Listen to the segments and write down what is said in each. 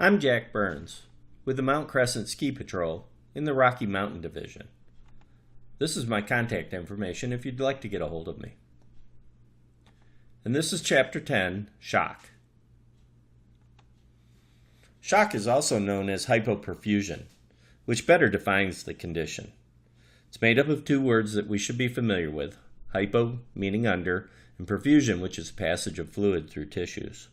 I'm Jack Burns with the Mount Crescent Ski Patrol in the Rocky Mountain Division. This is my contact information if you'd like to get a hold of me. And this is Chapter 10, Shock. Shock is also known as hypoperfusion, which better defines the condition. It's made up of two words that we should be familiar with, hypo, meaning under, and perfusion, which is passage of fluid through tissues.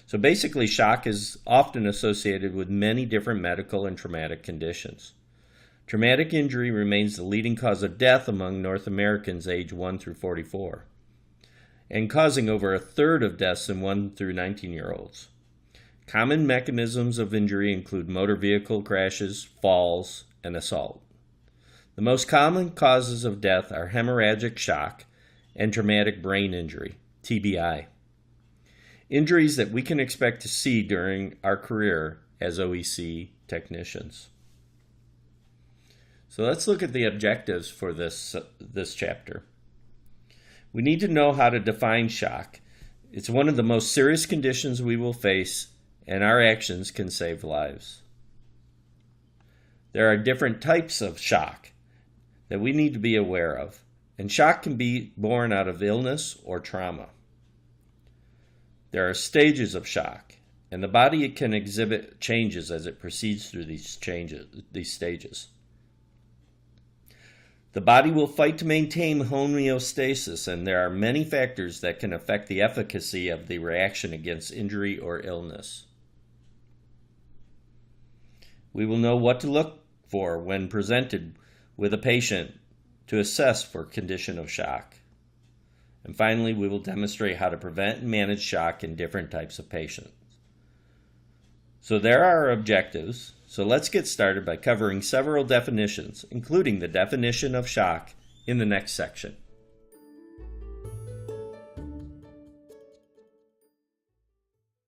So basically, shock is often associated with many different medical and traumatic conditions. Traumatic injury remains the leading cause of death among North Americans aged 1 through 44, and causing over a third of deaths in 1 through 19-year-olds. Common mechanisms of injury include motor vehicle crashes, falls, and assault. The most common causes of death are hemorrhagic shock and traumatic brain injury, TBI. Injuries that we can expect to see during our career as OEC technicians. So let's look at the objectives for this chapter. We need to know how to define shock. It's one of the most serious conditions we will face, and our actions can save lives. There are different types of shock that we need to be aware of, and shock can be born out of illness or trauma. There are stages of shock, and the body can exhibit changes as it proceeds through these stages. The body will fight to maintain homeostasis, and there are many factors that can affect the efficacy of the reaction against injury or illness. We will know what to look for when presented with a patient to assess for condition of shock. And finally, we will demonstrate how to prevent and manage shock in different types of patients. So there are our objectives. So let's get started by covering several definitions, including the definition of shock, in the next section.